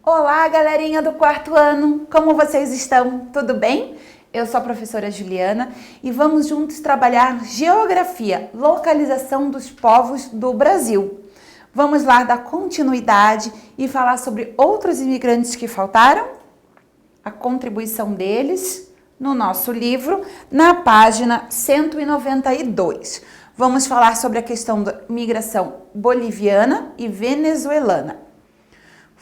Olá, galerinha do quarto ano! Como vocês estão? Tudo bem? Eu sou a professora Juliana e vamos juntos trabalhar geografia, localização dos povos do Brasil. Vamos lá dar continuidade e falar sobre outros imigrantes que faltaram? A contribuição deles no nosso livro, na página 192. Vamos falar sobre a questão da migração boliviana e venezuelana.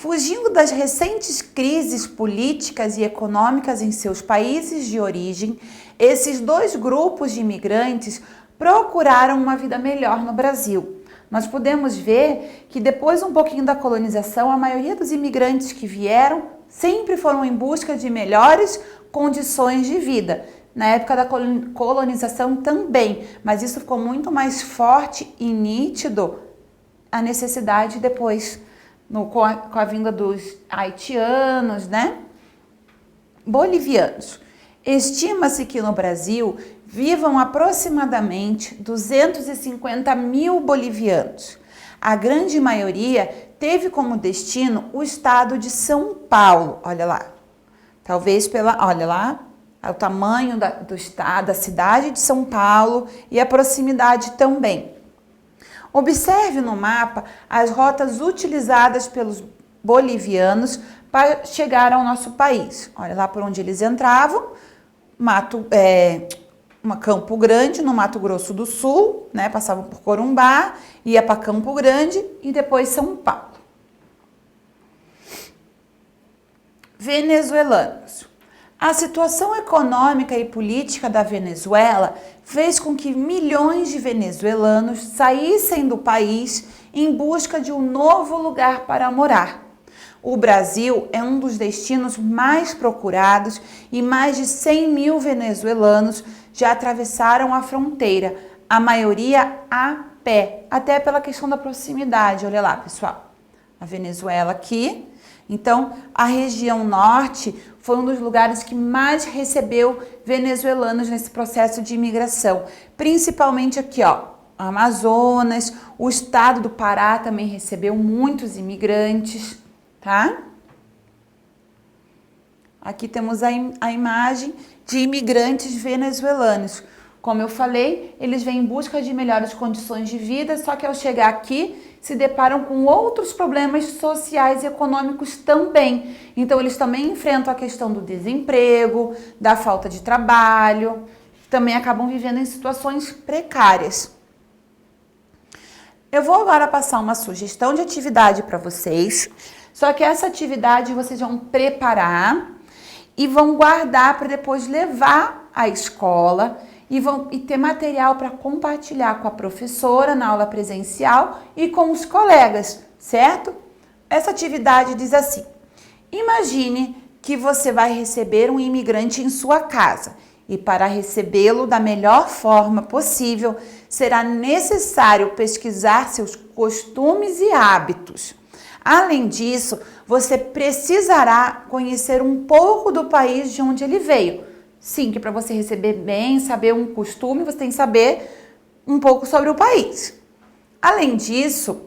Fugindo das recentes crises políticas e econômicas em seus países de origem, esses dois grupos de imigrantes procuraram uma vida melhor no Brasil. Nós podemos ver que depois um pouquinho da colonização, a maioria dos imigrantes que vieram sempre foram em busca de melhores condições de vida. Na época da colonização também, mas isso ficou muito mais forte e nítido a necessidade depois, com a vinda dos haitianos, né? Bolivianos. Estima-se que no Brasil vivam aproximadamente 250 mil bolivianos. A grande maioria teve como destino o estado de São Paulo. Olha lá. Talvez olha lá, o tamanho do estado, da cidade de São Paulo e a proximidade também. Observe no mapa as rotas utilizadas pelos bolivianos para chegar ao nosso país. Olha lá por onde eles entravam, Campo Grande, no Mato Grosso do Sul, né? Passavam por Corumbá, ia para Campo Grande e depois São Paulo. Venezuelanos. A situação econômica e política da Venezuela fez com que milhões de venezuelanos saíssem do país em busca de um novo lugar para morar. O Brasil é um dos destinos mais procurados e mais de 100 mil venezuelanos já atravessaram a fronteira, a maioria a pé, até pela questão da proximidade. Olha lá, pessoal, a Venezuela aqui. Então, a região norte foi um dos lugares que mais recebeu venezuelanos nesse processo de imigração. Principalmente aqui, ó, Amazonas, o estado do Pará também recebeu muitos imigrantes, tá? Aqui temos a imagem de imigrantes venezuelanos. Como eu falei, eles vêm em busca de melhores condições de vida, só que ao chegar aqui, se deparam com outros problemas sociais e econômicos também. Então, eles também enfrentam a questão do desemprego, da falta de trabalho, também acabam vivendo em situações precárias. Eu vou agora passar uma sugestão de atividade para vocês, só que essa atividade vocês vão preparar e vão guardar para depois levar à escola e ter material para compartilhar com a professora na aula presencial e com os colegas, certo? Essa atividade diz assim: imagine que você vai receber um imigrante em sua casa e para recebê-lo da melhor forma possível, será necessário pesquisar seus costumes e hábitos. Além disso, você precisará conhecer um pouco do país de onde ele veio. Sim, que para você receber bem, saber um costume, você tem que saber um pouco sobre o país. Além disso,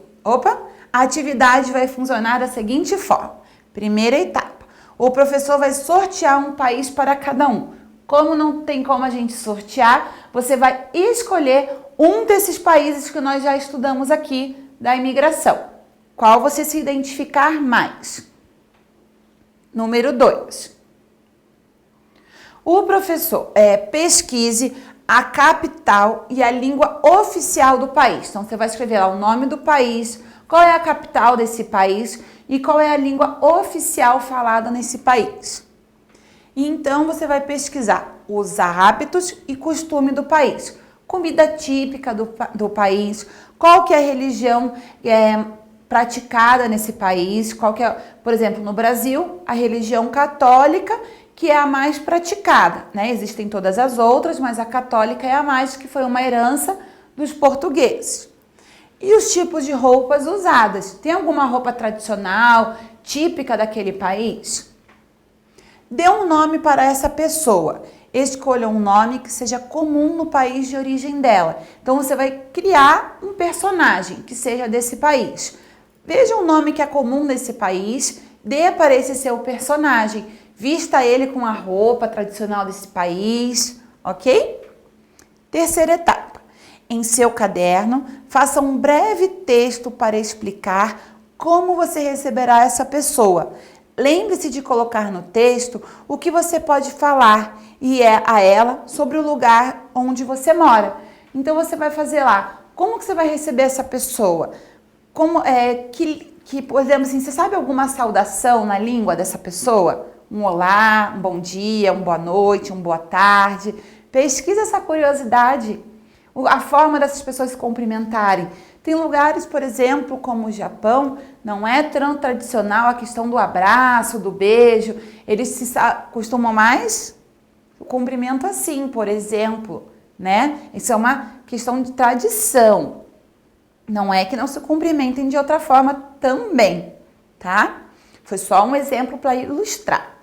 a atividade vai funcionar da seguinte forma. Primeira etapa, o professor vai sortear um país para cada um. Como não tem como a gente sortear, você vai escolher um desses países que nós já estudamos aqui da imigração. Qual você se identificar mais? Número 2. O professor pesquise a capital e a língua oficial do país. Então, você vai escrever lá o nome do país, qual é a capital desse país e qual é a língua oficial falada nesse país. E então, você vai pesquisar os hábitos e costume do país. Comida típica do país, qual que é a religião praticada nesse país, qual que é, por exemplo, no Brasil, a religião católica, que é a mais praticada, né? Existem todas as outras, mas a católica é a mais, que foi uma herança dos portugueses. E os tipos de roupas usadas? Tem alguma roupa tradicional, típica daquele país? Dê um nome para essa pessoa. Escolha um nome que seja comum no país de origem dela. Então, você vai criar um personagem que seja desse país. Veja um nome que é comum nesse país dê para esse seu personagem. Vista ele com a roupa tradicional desse país, ok? Terceira etapa. Em seu caderno, faça um breve texto para explicar como você receberá essa pessoa. Lembre-se de colocar no texto o que você pode falar a ela sobre o lugar onde você mora. Então você vai fazer lá, como que você vai receber essa pessoa? Por exemplo, assim, você sabe alguma saudação na língua dessa pessoa? Um olá, um bom dia, uma boa noite, uma boa tarde. Pesquisa essa curiosidade, a forma dessas pessoas se cumprimentarem. Tem lugares, por exemplo, como o Japão, não é tão tradicional a questão do abraço, do beijo. Eles costumam mais o cumprimento assim, por exemplo, né? Isso é uma questão de tradição. Não é que não se cumprimentem de outra forma também, tá? Foi só um exemplo para ilustrar.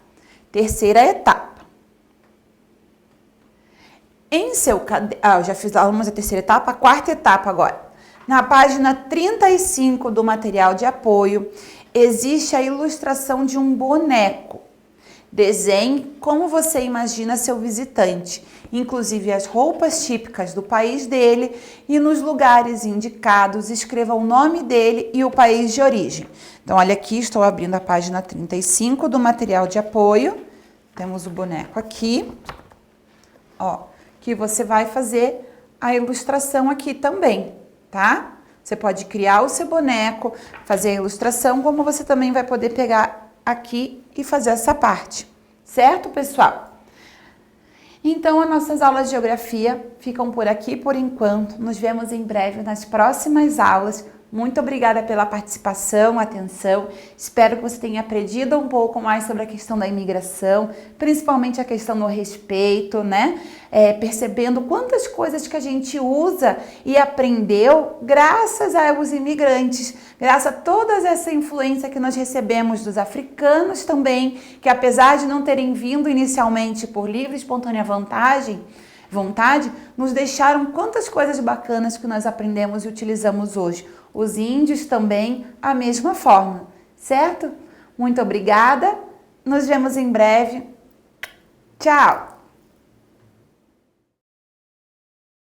Terceira etapa. Em seu caderno, eu já fiz algumas a terceira etapa, a quarta etapa agora. Na página 35 do material de apoio, existe a ilustração de um boneco. Desenhe como você imagina seu visitante, inclusive as roupas típicas do país dele, e nos lugares indicados escreva o nome dele e o país de origem. Então, olha aqui, estou abrindo a página 35 do material de apoio. Temos o boneco aqui, ó, que você vai fazer a ilustração aqui também, tá? Você pode criar o seu boneco, fazer a ilustração, como você também vai poder pegar aqui e fazer essa parte, certo, pessoal? Então, as nossas aulas de geografia ficam por aqui por enquanto. Nos vemos em breve nas próximas aulas. Muito obrigada pela participação, atenção. Espero que você tenha aprendido um pouco mais sobre a questão da imigração, principalmente a questão do respeito, né? Percebendo quantas coisas que a gente usa e aprendeu graças aos imigrantes, graças a toda essa influência que nós recebemos dos africanos também, que apesar de não terem vindo inicialmente por livre e espontânea vontade, nos deixaram quantas coisas bacanas que nós aprendemos e utilizamos hoje. Os índios também, a mesma forma, certo? Muito obrigada, nos vemos em breve. Tchau!